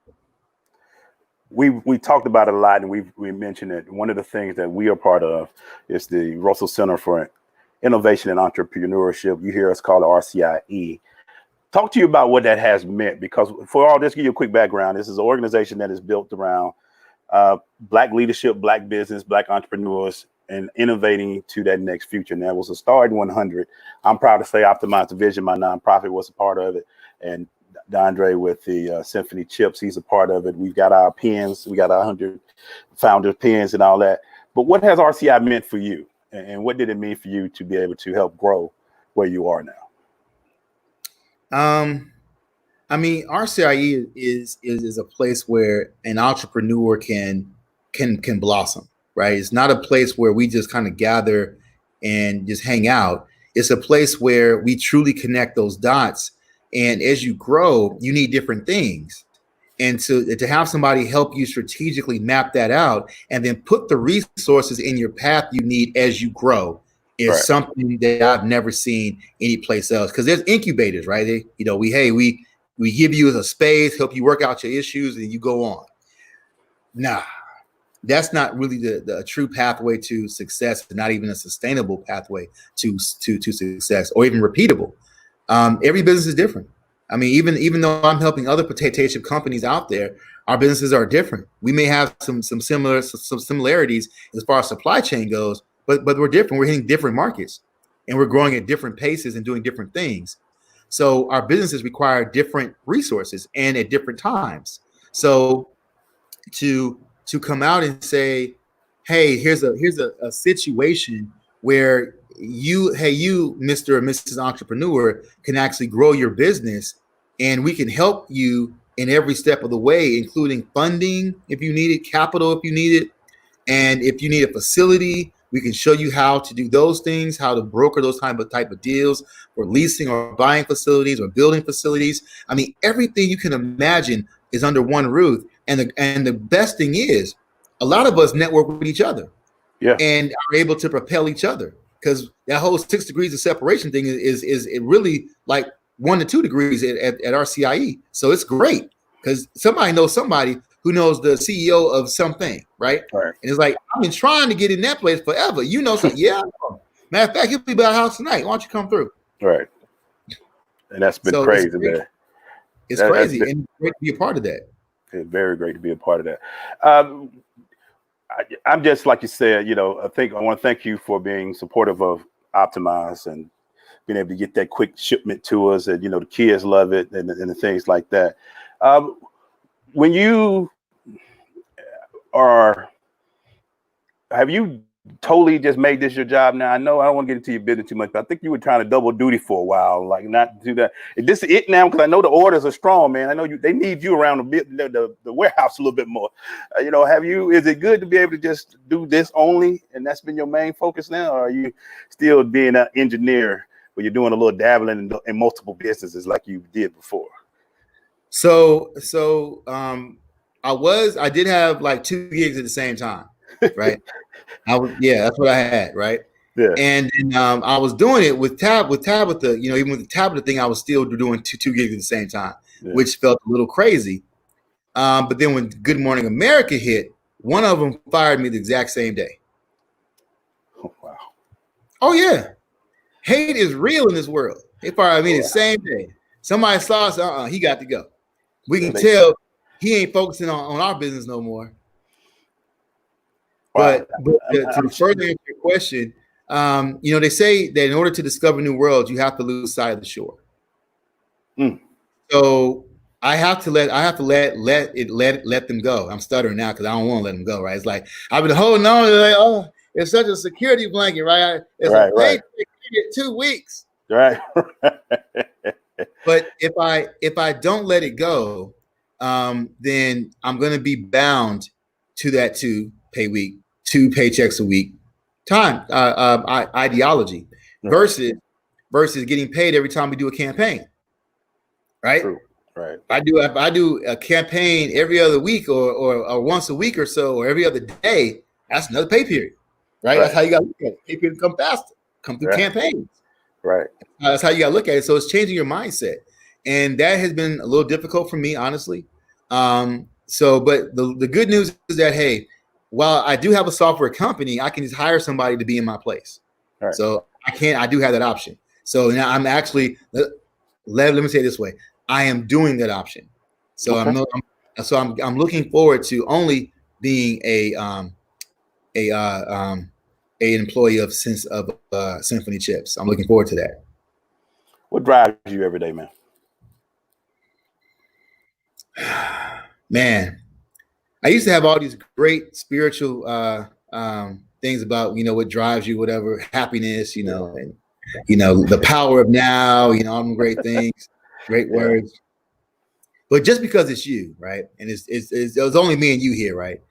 We talked about it a lot, and we mentioned it. One of the things that we are part of is the Russell Center for Innovation and Entrepreneurship. You hear us call it RCIE. Talk to you about what that has meant, because for all this, give you a quick background. This is an organization that is built around Black leadership, Black business, Black entrepreneurs, and innovating to that next future. And that was a start in 100. I'm proud to say Optimize the Vision, my nonprofit, was a part of it. And Dondre with the Symphony chips, he's a part of it. We've got our pins, we got our 100 founder pins and all that. But what has RCI meant for you? And what did it mean for you to be able to help grow where you are now? I mean, RCIE is a place where an entrepreneur can blossom, right? It's not a place where we just kind of gather and just hang out. It's a place where we truly connect those dots. And as you grow, you need different things. And to have somebody help you strategically map that out and then put the resources in your path you need as you grow is right. Something that I've never seen anyplace else. Because there's incubators, right? We give you a space, help you work out your issues, and you go on. Nah, that's not really the true pathway to success, not even a sustainable pathway to success, or even repeatable. Every business is different. I mean, even though I'm helping other potato chip companies out there, our businesses are different. We may have some similarities as far as supply chain goes, but we're different. We're hitting different markets. and we're growing at different paces and doing different things. So our businesses require different resources and at different times. So to come out and say, hey, here's a situation where you, Mr. or Mrs. Entrepreneur, can actually grow your business, and we can help you in every step of the way, including funding if you need it, capital if you need it, and if you need a facility, we can show you how to do those things, how to broker those type of deals for leasing or buying facilities or building facilities. I mean, everything you can imagine is under one roof. And the best thing is, a lot of us network with each other, and are able to propel each other, because that whole 6 degrees of separation thing is it really like 1 to 2 degrees at our CIE. So it's great because somebody knows somebody who knows the CEO of something, right? And it's like, I've been trying to get in that place forever. You know something? Yeah. Matter of fact, he'll be by the house tonight. Why don't you come through? Right. And that's been crazy, man. It's crazy, and it's great to be a part of that. It's very great to be a part of that. I'm just, like you said, I want to thank you for being supportive of Optimize and being able to get that quick shipment to us, and the kids love it, and the things like that. When you have you totally just made this your job now? I know I don't want to get into your business too much, but I think you were trying to double duty for a while, like not do that. This is it now, because I know the orders are strong, man. I know they need you around the warehouse a little bit more. Is it good to be able to just do this only, and that's been your main focus now? Or are you still being an engineer where you're doing a little dabbling in multiple businesses like you did before? So I did have like 2 gigs at the same time, right? That's what I had, right? Yeah. And I was doing it with Tabitha, even with the Tabitha thing, I was still doing two gigs at the same time, which felt a little crazy. But then when Good Morning America hit, one of them fired me the exact same day. Oh, wow. Oh yeah. Hate is real in this world. They fired me the same day. Somebody saw us, he got to go. We can tell he ain't focusing on our business no more. Wow. But to further answer your question, they say that in order to discover new worlds, you have to lose sight of the shore. So I have to let them go. I'm stuttering now because I don't want to let them go. Right? It's like I've been holding on to like, it's such a security blanket, right? It's a paycheck 2 weeks. Right. But if I don't let it go, then I'm going to be bound to that 2 paychecks a week time ideology versus getting paid every time we do a campaign, right? True. Right. If I do a campaign every other week or once a week or so, or every other day, that's another pay period, right? That's how you got to look at it. Pay period come faster, come through campaigns. Right. That's how you got to look at it. So it's changing your mindset. And that has been a little difficult for me, honestly. But the good news is that, hey, while I do have a software company, I can just hire somebody to be in my place. Right. So I do have that option. So now I'm actually, let me say it this way. I am doing that option. So I'm looking forward to only being an employee of Symphony Chips. I'm looking forward to that. What drives you every day, man? Man, I used to have all these great spiritual things about, what drives you, whatever, happiness, and, the power of now, all them great things, great words. But just because it's you, right? And it was only me and you here, right?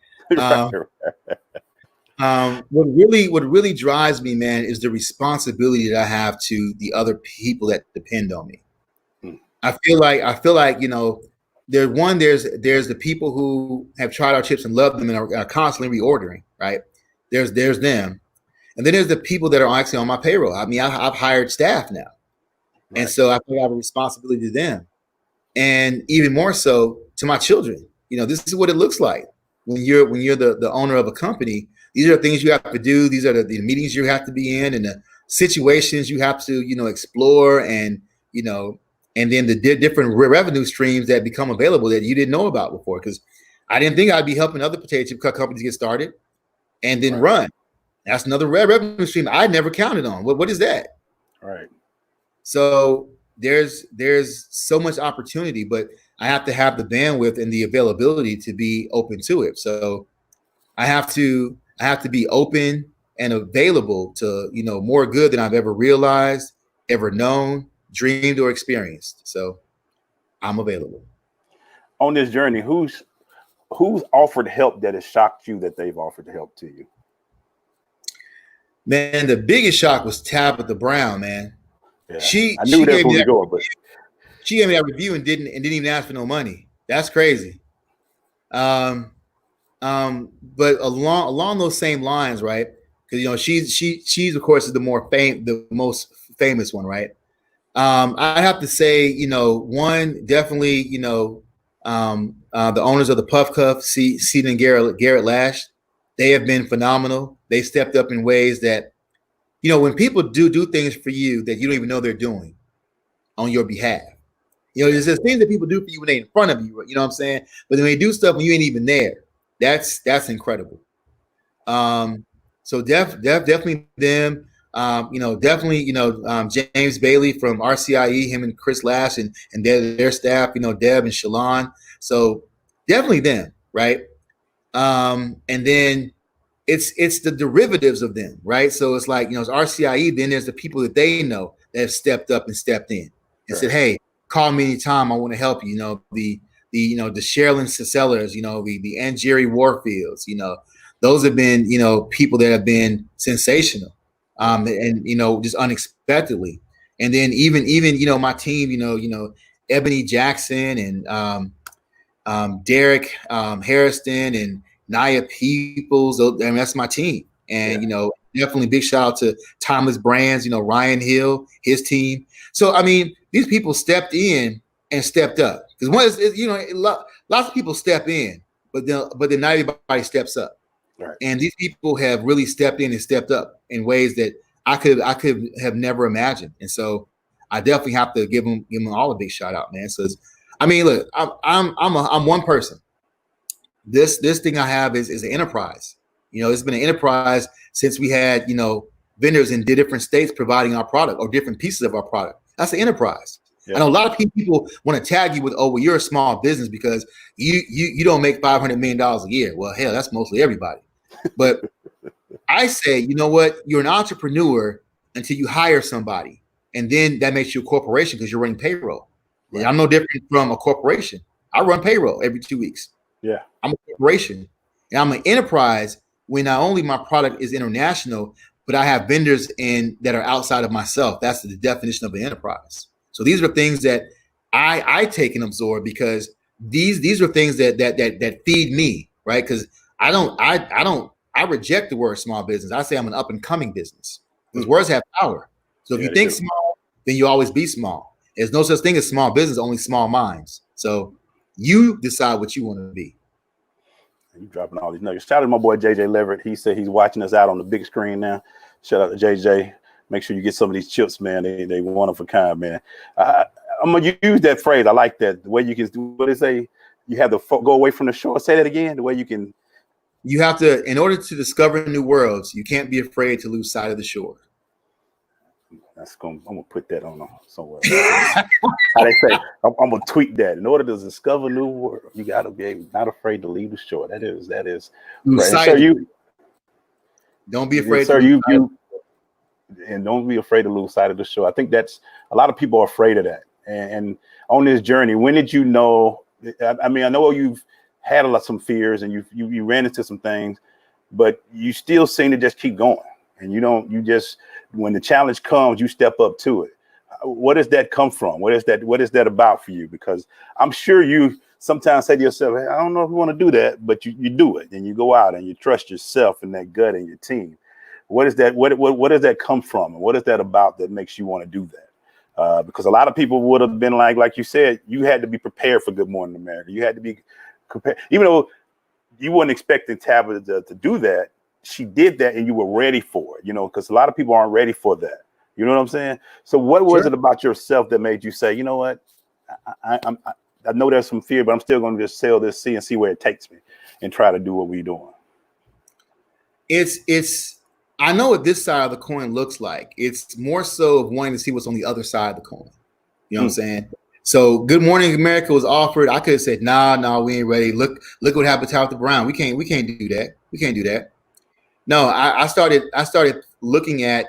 What really drives me, man, is the responsibility that I have to the other people that depend on me. I feel like, there's the people who have tried our chips and love them and are constantly reordering, right? There's them. And then there's the people that are actually on my payroll. I mean, I've hired staff now. Right. And so I feel I have a responsibility to them. And even more so to my children. This is what it looks like when you're the owner of a company. These are the things you have to do. These are the meetings you have to be in and the situations you have to, explore and then the different revenue streams that become available that you didn't know about before. Because I didn't think I'd be helping other potato chip companies get started and then run. That's another revenue stream I never counted on. What is that? Right. So there's so much opportunity, but I have to have the bandwidth and the availability to be open to it. So I have to be open and available to, more good than I've ever realized, ever known, dreamed, or experienced. So I'm available. On this journey, who's offered help that has shocked you that they've offered to help to you? Man, the biggest shock was Tabitha Brown, man. Yeah. She I knew that's gave where me we that, going, but she gave me that review and didn't even ask for no money. That's crazy. But along those same lines, right? Because she's of course is the most famous one, right? I have to say, one definitely, the owners of the Puff Cuff, Seton and Garrett Lash, they have been phenomenal. They stepped up in ways that, when people do things for you that you don't even know they're doing on your behalf. There's things that people do for you when they're in front of you, you know what I'm saying? But then they do stuff when you ain't even there. That's incredible. So definitely them. Definitely, James Bailey from RCIE, him and Chris Lash and their staff, Deb and Shalon. So definitely them, right? And then it's the derivatives of them, right? So it's like, it's RCIE, then there's the people that they know that have stepped up and stepped in and said, hey, call me anytime, I want to help you. The Sherilyn Sellers, the Jerry Warfields, those have been, people that have been sensational, and just unexpectedly. And then even my team, Ebony Jackson and Derek Harrison and Naya Peoples. That's my team. And definitely big shout out to Timeless Brands, Ryan Hill, his team. So I mean, these people stepped in and stepped up, because lots of people step in, but then not everybody steps up. Right. And these people have really stepped in and stepped up in ways that I could have never imagined. And so I definitely have to give them all a big shout out, man. So I mean, look, I'm one person. This thing I have is an enterprise. It's been an enterprise since we had vendors in different states providing our product or different pieces of our product. That's an enterprise. Yeah. I know a lot of people want to tag you with, oh, well, you're a small business because you don't make $500 million a year. Well, hell, that's mostly everybody. But I say, you know what? You're an entrepreneur until you hire somebody, and then that makes you a corporation because you're running payroll. Right. I'm no different from a corporation. I run payroll every 2 weeks. Yeah, I'm a corporation, and I'm an enterprise when not only my product is international, but I have vendors that are outside of myself. That's the definition of an enterprise. So these are things that I take and absorb, because these are things that feed me, right? Because I reject the word small business. I say I'm an up and coming business, because words have power. So if you think small, then you always be small. There's no such thing as small business, only small minds. So you decide what you want to be. You dropping all these nuggets. Shout out to my boy JJ Leverett. He said he's watching us out on the big screen now. Shout out to JJ. Make sure you get some of these chips, man. They one of a kind, man. I'm gonna use that phrase. I like that. The way you can do what they say. You have to go away from the shore. Say that again. The way you can. You have to, in order to discover new worlds, you can't be afraid to lose sight of the shore. I'm gonna put that on somewhere. How they say? I'm gonna tweet that. In order to discover new world, you gotta be not afraid to leave the shore. That is. Right. So you don't be afraid. Sir, and don't be afraid to lose sight of the shore. I think that's a lot of people are afraid of that. And on this journey, when did you know? I mean, I know you've had some fears and you ran into some things, but you still seem to just keep going. And you just, when the challenge comes, you step up to it. Where does that come from? What is that about for you? Because I'm sure you sometimes say to yourself, hey, I don't know if you want to do that, but you do it, and you go out and you trust yourself and that gut and your team. What is that? What does that come from? And what is that about that makes you want to do that? Because a lot of people would have been like you said, you had to be prepared for Good Morning America. You had to be prepared, even though you weren't expecting Tabitha to do that. She did that and you were ready for it, because a lot of people aren't ready for that. You know what I'm saying? So what was it about yourself that made you say, you know what? I know there's some fear, but I'm still going to just sail this sea and see where it takes me and try to do what we're doing. I know what this side of the coin looks like. It's more so of wanting to see what's on the other side of the coin. You know what I'm saying? So Good Morning America was offered. I could have said, nah, we ain't ready. Look what happened to Tabitha Brown. We can't do that. We can't do that. No, I started looking at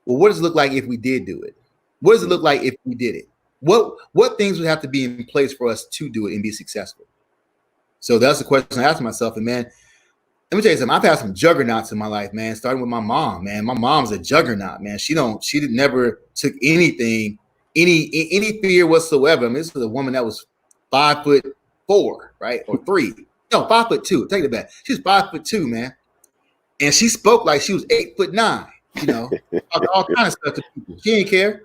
what does it look like if we did do it? What does it look like if we did it? What things would have to be in place for us to do it and be successful? So that's the question I asked myself. And man, let me tell you something. I've had some juggernauts in my life, man. Starting with my mom, man. My mom's a juggernaut, man. She never took anything, any fear whatsoever. I mean, this was a woman that was 5'4", right, or 3. No, 5'2". Take it back. She was 5'2", man, and she spoke like she was 8'9". You know, all kind of stuff to people. She didn't care.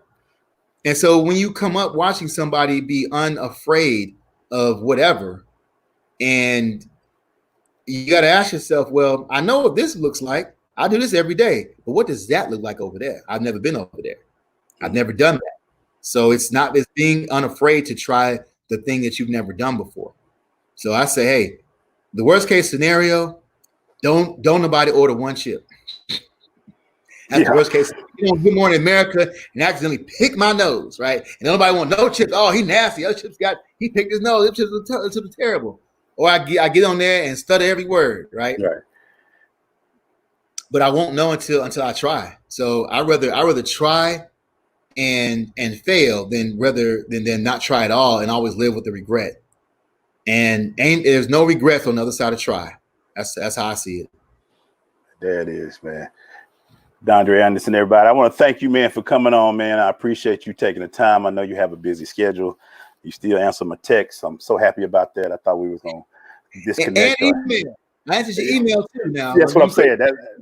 And so when you come up watching somebody be unafraid of whatever, and you got to ask yourself, well, I know what this looks like. I do this every day, but what does that look like over there? I've never been over there. I've never done that. So it's being unafraid to try the thing that you've never done before. So I say, hey, the worst case scenario, don't nobody order one chip. That's the worst case. Good Morning America and accidentally pick my nose, right? And nobody want no chips. Oh, he nasty. Other chips he picked his nose. Them chips are terrible. Or I get on there and stutter every word, right? Right. But I won't know until I try. So I rather try and fail than not try at all and always live with the regret. And there's no regrets on the other side of try. That's how I see it. There it is, man. Dondre Anderson, everybody. I want to thank you, man, for coming on, man. I appreciate you taking the time. I know you have a busy schedule. You still answer my texts. I'm so happy about that. I thought we was going to disconnect. And email. I answered your email too now. That's what I'm saying.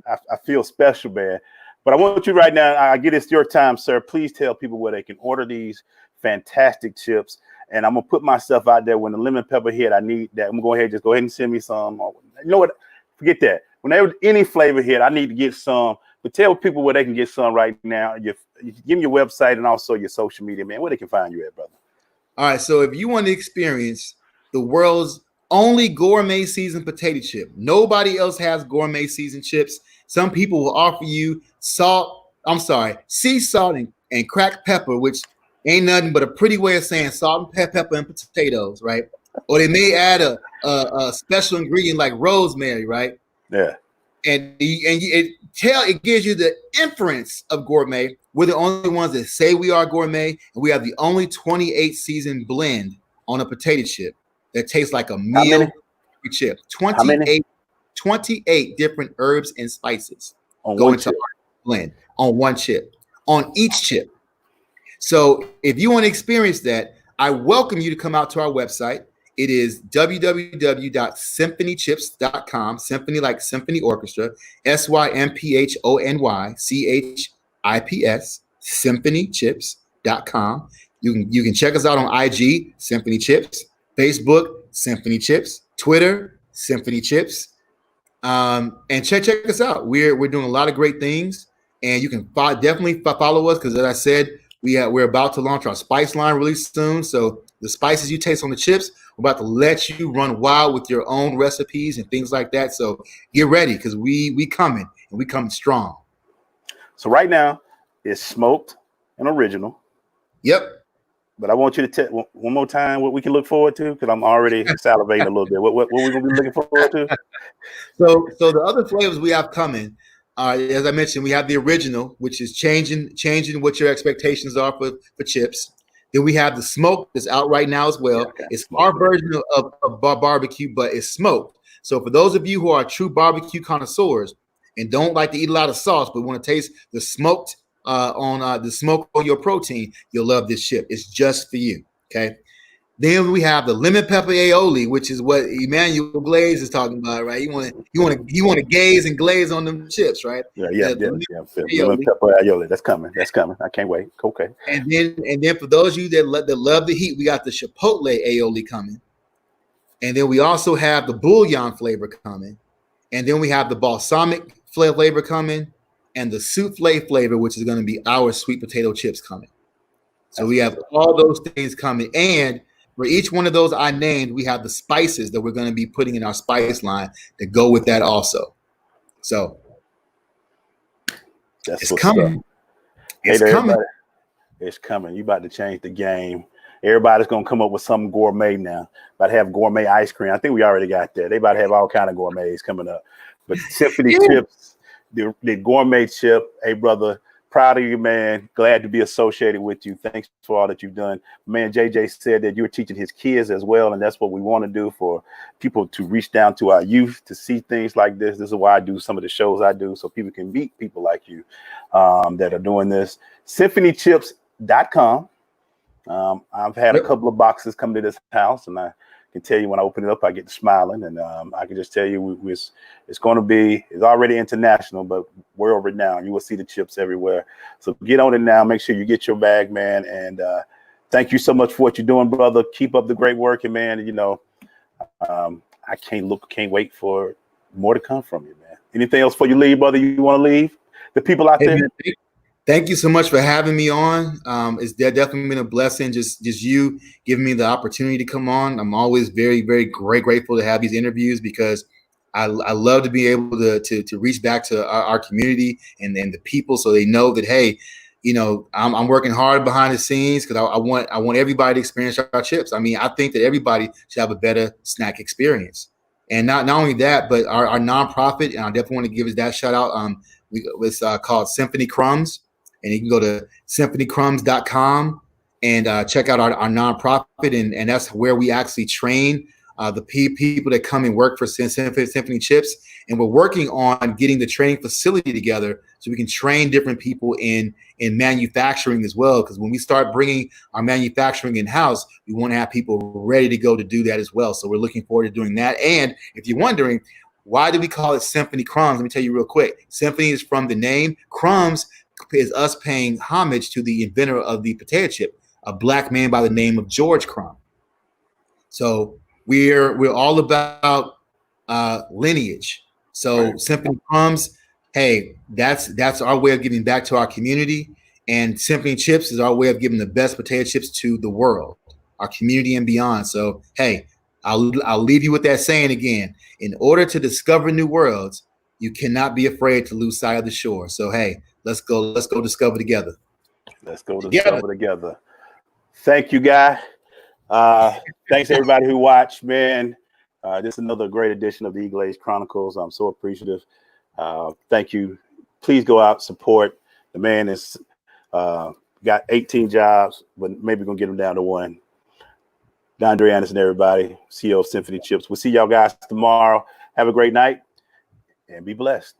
I feel special, man. But I want you right now, I get it's your time, sir. Please tell people where they can order these fantastic chips. And I'm going to put myself out there when the lemon pepper hit. I need that. I'm going to just go ahead and send me some. You know what? Forget that. Whenever any flavor hit, I need to get some. But tell people where they can get some right now. You give me your website and also your social media, man, where they can find you at, brother. All right. So if you want to experience the world's only gourmet seasoned potato chip, nobody else has gourmet seasoned chips. Some people will offer you sea salt and cracked pepper, which ain't nothing but a pretty way of saying salt and pepper and potatoes, right? Or they may add a special ingredient like rosemary, right? Yeah. And it gives you the inference of gourmet. We're the only ones that say we are gourmet, and we have the only 28 season blend on a potato chip that tastes like a meal chip. 28 different herbs and spices go into our blend on one chip, on each chip. So if you want to experience that, I welcome you to come out to our website. It is www.symphonychips.com. Symphony like symphony orchestra. SYMPHONYCHIPS. Symphonychips.com. You can check us out on IG, Symphony Chips, Facebook, Symphony Chips, Twitter, Symphony Chips. And check us out. We're doing a lot of great things, and you can definitely follow us because, as I said, we're about to launch our spice line really soon. So the spices you taste on the chips, we're about to let you run wild with your own recipes and things like that. So get ready because we coming, and we coming strong. So right now it's smoked and original. Yep. But I want you to tell one more time what we can look forward to because I'm already salivating a little bit. What we're gonna be looking forward to? So the other flavors we have coming. As I mentioned, we have the original, which is changing what your expectations are for chips. Then we have the smoke that's out right now as well. Okay. It's our version of barbecue, but it's smoked. So for those of you who are true barbecue connoisseurs and don't like to eat a lot of sauce, but want to taste the smoked the smoke on your protein, you'll love this chip. It's just for you. Okay. Then we have the lemon pepper aioli, which is what EGlaze is talking about, right? You want to gaze and glaze on them chips, right? Yeah. Lemon pepper aioli. That's coming. I can't wait. Okay. And then for those of you that love the heat, we got the chipotle aioli coming. And then we also have the bouillon flavor coming. And then we have the balsamic flavor coming and the souffle flavor, which is going to be our sweet potato chips coming. So we have all those things coming. And for each one of those I named, we have the spices that we're going to be putting in our spice line that go with that also. So That's It's what's coming. up. It's Hey, coming. everybody. It's coming. You about to change the game. Everybody's gonna come up with something gourmet now. About to have gourmet ice cream. I think we already got that. They about to have all kind of gourmets coming up. But Symphony chips, the gourmet chip. Hey, brother, proud of you, man. Glad to be associated with you. Thanks for all that you've done. Man, JJ said that you were teaching his kids as well, and that's what we want to do for people to reach down to our youth to see things like this. This is why I do some of the shows I do, so people can meet people like you that are doing this. SymphonyChips.com. I've had a couple of boxes come to this house, and I can tell you when I open it up, I get to smiling, and I can just tell you it's going to be, it's already international, but world renowned. You will see the chips everywhere. So get on it now. Make sure you get your bag, man. And thank you so much for what you're doing, brother. Keep up the great work, and man, you know, I can't wait for more to come from you, man. Anything else before you leave, brother? You want to leave the people out there? Man, thank you so much for having me on. It's definitely been a blessing. Just you giving me the opportunity to come on. I'm always very, very grateful to have these interviews because I love to be able to reach back to our community and the people so they know that, hey, you know, I'm working hard behind the scenes because I want everybody to experience our chips. I mean, I think that everybody should have a better snack experience. And not only that, but our nonprofit, and I definitely want to give us that shout out. It's called Symphony Crumbs. And you can go to symphonycrumbs.com and check out our nonprofit. And that's where we actually train the people that come and work for Symphony Chips. And we're working on getting the training facility together so we can train different people in manufacturing as well. Because when we start bringing our manufacturing in-house, we want to have people ready to go to do that as well. So we're looking forward to doing that. And if you're wondering, why do we call it Symphony Crumbs? Let me tell you real quick. Symphony is from the name. Crumbs is us paying homage to the inventor of the potato chip, a black man by the name of George Crumb. So we're all about lineage. So right. Symphony Crumbs, hey, that's our way of giving back to our community, and Symphony Chips is our way of giving the best potato chips to the world, our community and beyond. So hey, I'll leave you with that saying again. In order to discover new worlds, you cannot be afraid to lose sight of the shore. So hey, let's go discover together. Let's go discover together. Thank you, guy. Thanks everybody who watched, man. This is another great edition of the EGlaze Chronicles. I'm so appreciative. Thank you. Please go out, support. The man is got 18 jobs, but maybe gonna get him down to one. Dondre Anderson, everybody, CEO of Symphony Chips. We'll see y'all guys tomorrow. Have a great night and be blessed.